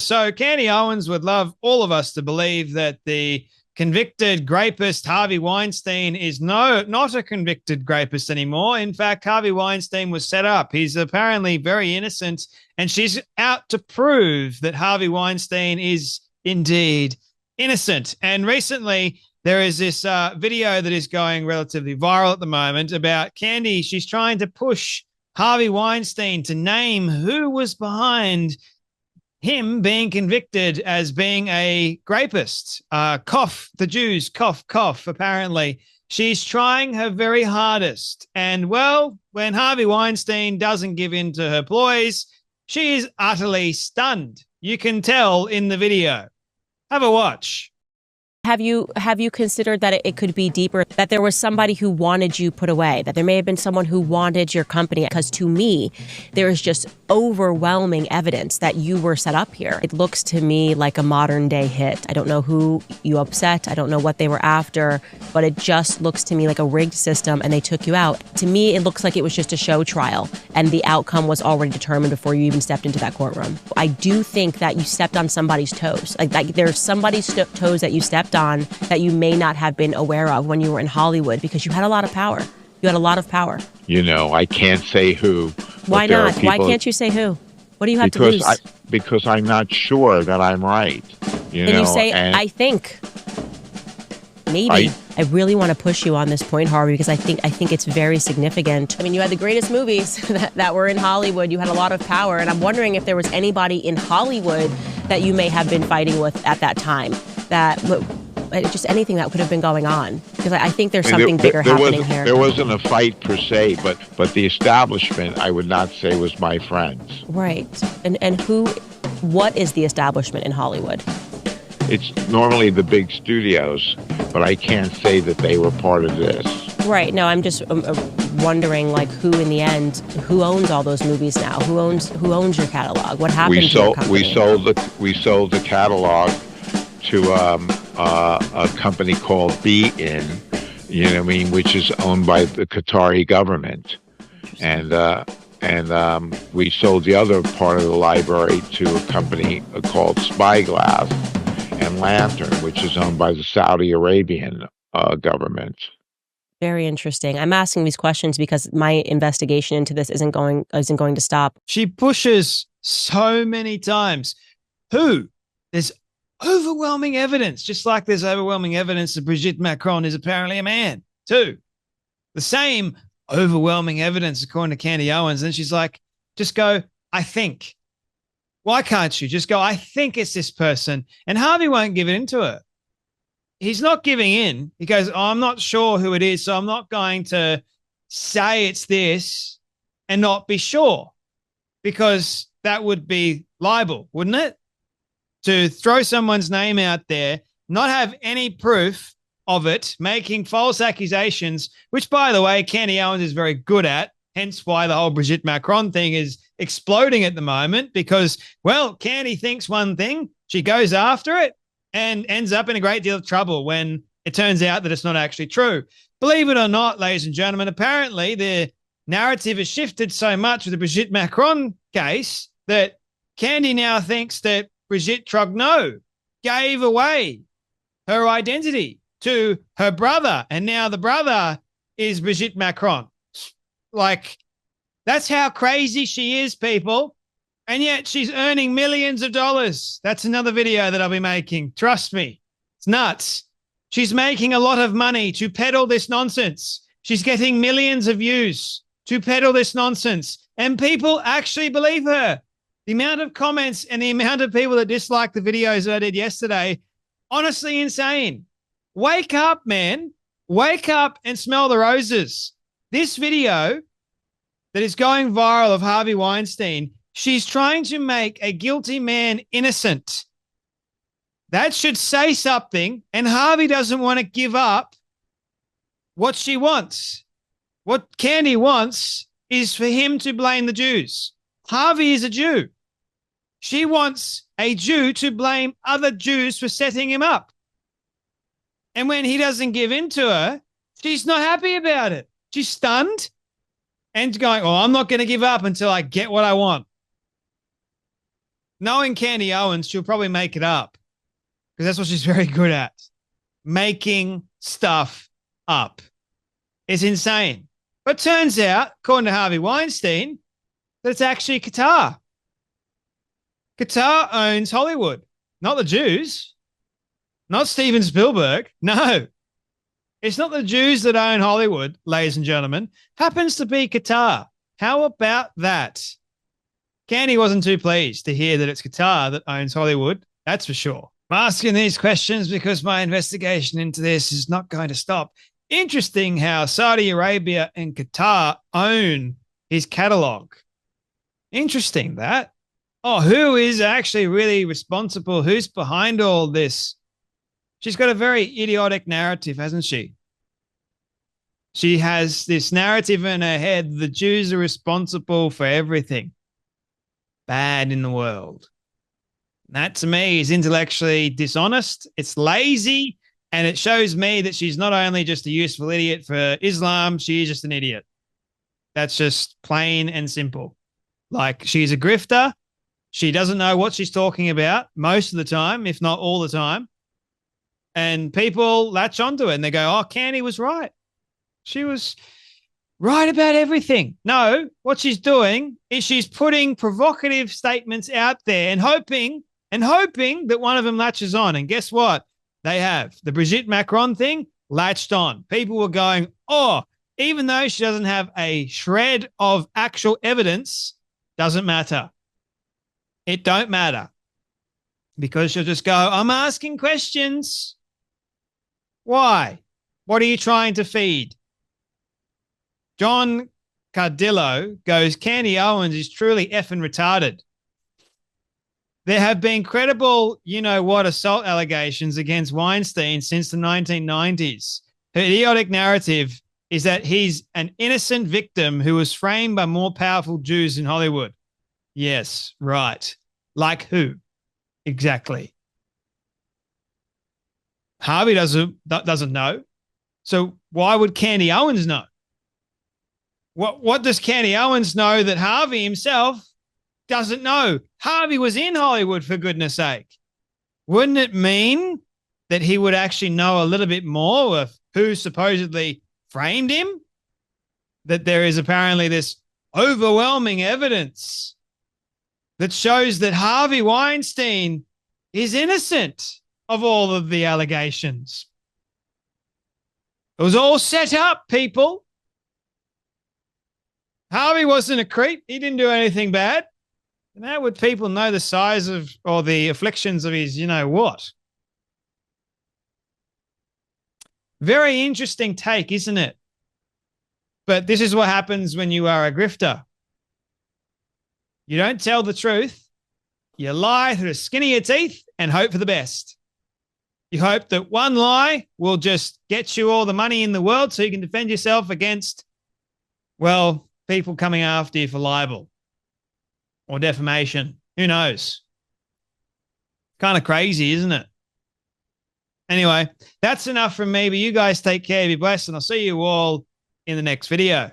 So Candy Owens would love all of us to believe that the convicted rapist Harvey Weinstein is not a convicted rapist anymore. In fact, Harvey Weinstein was set up. He's apparently very innocent, and she's out to prove that Harvey Weinstein is indeed innocent. And recently, there is this video that is going relatively viral at the moment about Candy. She's trying to push Harvey Weinstein to name who was behind him being convicted as being a rapist. Cough, the Jews, cough, cough, apparently. She's trying her very hardest. And, well, when Harvey Weinstein doesn't give in to her ploys, she is utterly stunned. You can tell in the video. Have a watch. Have you considered that it could be deeper, that there was somebody who wanted you put away, that there may have been someone who wanted your company? Because to me, there is just overwhelming evidence that you were set up here. It looks to me like a modern day hit. I don't know who you upset. I don't know what they were after, but it just looks to me like a rigged system and they took you out. To me, it looks like it was just a show trial and the outcome was already determined before you even stepped into that courtroom. I do think that you stepped on somebody's toes. Like there's somebody's toes that you stepped on that you may not have been aware of when you were in Hollywood, because you had a lot of power. You had a lot of power. You know, I can't say who. Why not? Why can't you say who? What do you have to lose? Because I'm not sure that I'm right. You say, I think. Maybe. I really want to push you on this point, Harvey, because I think it's very significant. I mean, you had the greatest movies that were in Hollywood. You had a lot of power. And I'm wondering if there was anybody in Hollywood that you may have been fighting with at that time, that just anything that could have been going on. Because I think there's something bigger happening here. There wasn't a fight per se, but the establishment, I would not say, was my friends. Right. And what is the establishment in Hollywood? It's normally the big studios, but I can't say that they were part of this. Right. No, I'm just wondering, like, who in the end, who owns all those movies now? Who owns your catalog? What happened to your company? We sold the catalog to a company called Be-In, you know what I mean, which is owned by the Qatari government. And we sold the other part of the library to a company called Spyglass and Lantern, which is owned by the Saudi Arabian government. Very interesting. I'm asking these questions because my investigation into this isn't going to stop. She pushes so many times. Who? There's overwhelming evidence, just like there's overwhelming evidence that Brigitte Macron is apparently a man. 2, the same overwhelming evidence according to Candy Owens. And she's like, just go, I think. Why can't you just go, I think it's this person? And Harvey won't give it into her. He's not giving in. He goes, oh, I'm not sure who it is, so I'm not going to say it's this and not be sure, because that would be libel, wouldn't it? To throw someone's name out there, not have any proof of it, making false accusations, which, by the way, Candy Owens is very good at, hence why the whole Brigitte Macron thing is exploding at the moment, because, well, Candy thinks one thing, she goes after it, and ends up in a great deal of trouble when it turns out that it's not actually true. Believe it or not, ladies and gentlemen, apparently the narrative has shifted so much with the Brigitte Macron case that Candy now thinks that Brigitte Trogneau gave away her identity to her brother, and now the brother is Brigitte Macron. Like, that's how crazy she is, people. And yet she's earning millions of dollars. That's another video that I'll be making. Trust me. It's nuts. She's making a lot of money to peddle this nonsense. She's getting millions of views to peddle this nonsense. And people actually believe her. The amount of comments and the amount of people that dislike the videos that I did yesterday, honestly insane. Wake up, man. Wake up and smell the roses. This video that is going viral of Harvey Weinstein, she's trying to make a guilty man innocent. That should say something, and Harvey doesn't want to give up what she wants. What Candy wants is for him to blame the Jews. Harvey is a Jew. She wants a Jew to blame other Jews for setting him up. And when he doesn't give in to her, she's not happy about it. She's stunned and going, oh, I'm not going to give up until I get what I want. Knowing Candy Owens, she'll probably make it up because that's what she's very good at. Making stuff up. It's insane. But turns out, according to Harvey Weinstein, that it's actually Qatar. Qatar owns Hollywood, not the Jews, not Steven Spielberg. No, it's not the Jews that own Hollywood, ladies and gentlemen. Happens to be Qatar. How about that? Candy wasn't too pleased to hear that it's Qatar that owns Hollywood. That's for sure. I'm asking these questions because my investigation into this is not going to stop. Interesting how Saudi Arabia and Qatar own his catalog. Interesting that. Oh, who is actually really responsible? Who's behind all this? She's got a very idiotic narrative, hasn't she? She has this narrative in her head. The Jews are responsible for everything bad in the world. That to me is intellectually dishonest. It's lazy. And it shows me that she's not only just a useful idiot for Islam, she's just an idiot. That's just plain and simple. Like, she's a grifter. She doesn't know what she's talking about most of the time, if not all the time. And people latch onto it and they go, oh, Candy was right. She was right about everything. No, what she's doing is she's putting provocative statements out there and hoping that one of them latches on. And guess what? They have. The Brigitte Macron thing latched on. People were going, oh, even though she doesn't have a shred of actual evidence, doesn't matter. It don't matter. Because she'll just go, I'm asking questions. Why? What are you trying to feed? John Cardillo goes, Candy Owens is truly effing retarded. There have been credible, assault allegations against Weinstein since the 1990s. Her idiotic narrative is that he's an innocent victim who was framed by more powerful Jews in Hollywood. Yes, right. Like who? Exactly. Harvey doesn't know. So why would Candy Owens know? What does Candy Owens know that Harvey himself doesn't know? Harvey was in Hollywood, for goodness sake. Wouldn't it mean that he would actually know a little bit more of who supposedly framed him? That there is apparently this overwhelming evidence that shows that Harvey Weinstein is innocent of all of the allegations. It was all set up, people. Harvey wasn't a creep. He didn't do anything bad. And how would people know the size of or the afflictions of his, what? Very interesting take, isn't it? But this is what happens when you are a grifter. You don't tell the truth. You lie through the skin of your teeth and hope for the best. You hope that one lie will just get you all the money in the world so you can defend yourself against, people coming after you for libel or defamation. Who knows? Kind of crazy, isn't it? Anyway, that's enough from me, but you guys take care, be blessed, and I'll see you all in the next video.